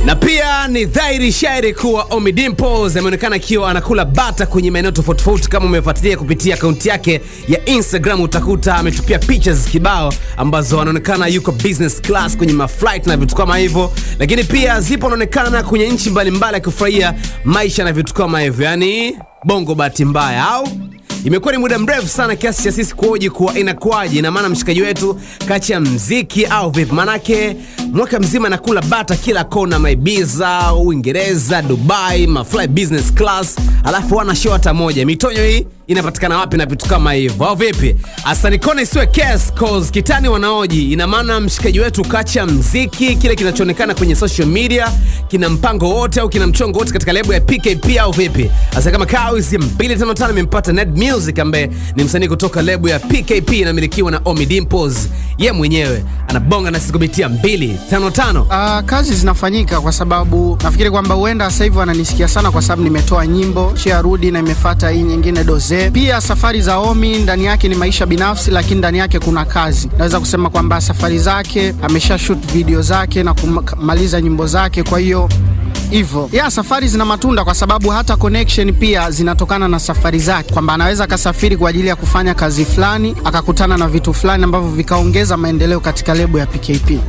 Na pia ni dhahiri shairi kuwa Ommy Dimpoz ameonekana akiwa anakula bata kwenye maeneo tofauti. Kama umefuatilia kupitia akaunti yake ya Instagram utakuta ametupia pictures kibao ambazo anaonekana yuko business class kwenye maflight na vitu kama hivyo. Lakini pia zipo anaonekana kwenye nchi mbalimbali akifurahia maisha na vitu kama hivyo. Yani bongo bahati mbaya au? Imekuwa ni muda mrefu sana kiasi cha sisi kuoji kuwa inakuaje, na maana mshikaji wetu kacha mziki au vipi? Manake mwaka mzima nakula bata kila kona, Ibiza, Uingereza, Dubai, mafly business class, alafu wana show hata moja. Mitonyo hii inapatikana wapi na vitu kama hivyo au vipi? Asani kona isiwe case cause kitani wanaoji. Ina maana mshikaji wetu kacha mziki, kile kinachoonekana kwenye social media kina mpango wote au kina mchongo wote katika lebo ya PKP au vipi? Asa kama Kawizi 255 imempata Ned Music ambaye ni msanii kutoka lebo ya PKP inamilikiwa na Ommy Dimpoz. Yeye mwenyewe anabonga na sisi kupitia 255. Kazi zinafanyika kwa sababu nafikiri kwamba huenda sasa hivi wananisikia sana kwa sababu nimetoa nyimbo Chia Rudi na imefuata hii nyingine Doze. Pia safari za Ommy ndani yake ni maisha binafsi, lakini ndani yake kuna kazi. Naweza kusema kwamba safari zake amesha shoot video zake na kumaliza nyimbo zake, kwa hiyo hivyo. Safari zina matunda kwa sababu hata connection pia zinatokana na safari zake, kwamba anaweza kasafiri kwa ajili ya kufanya kazi fulani akakutana na vitu fulani ambavyo vikaongeza maendeleo katika lebo ya PKP.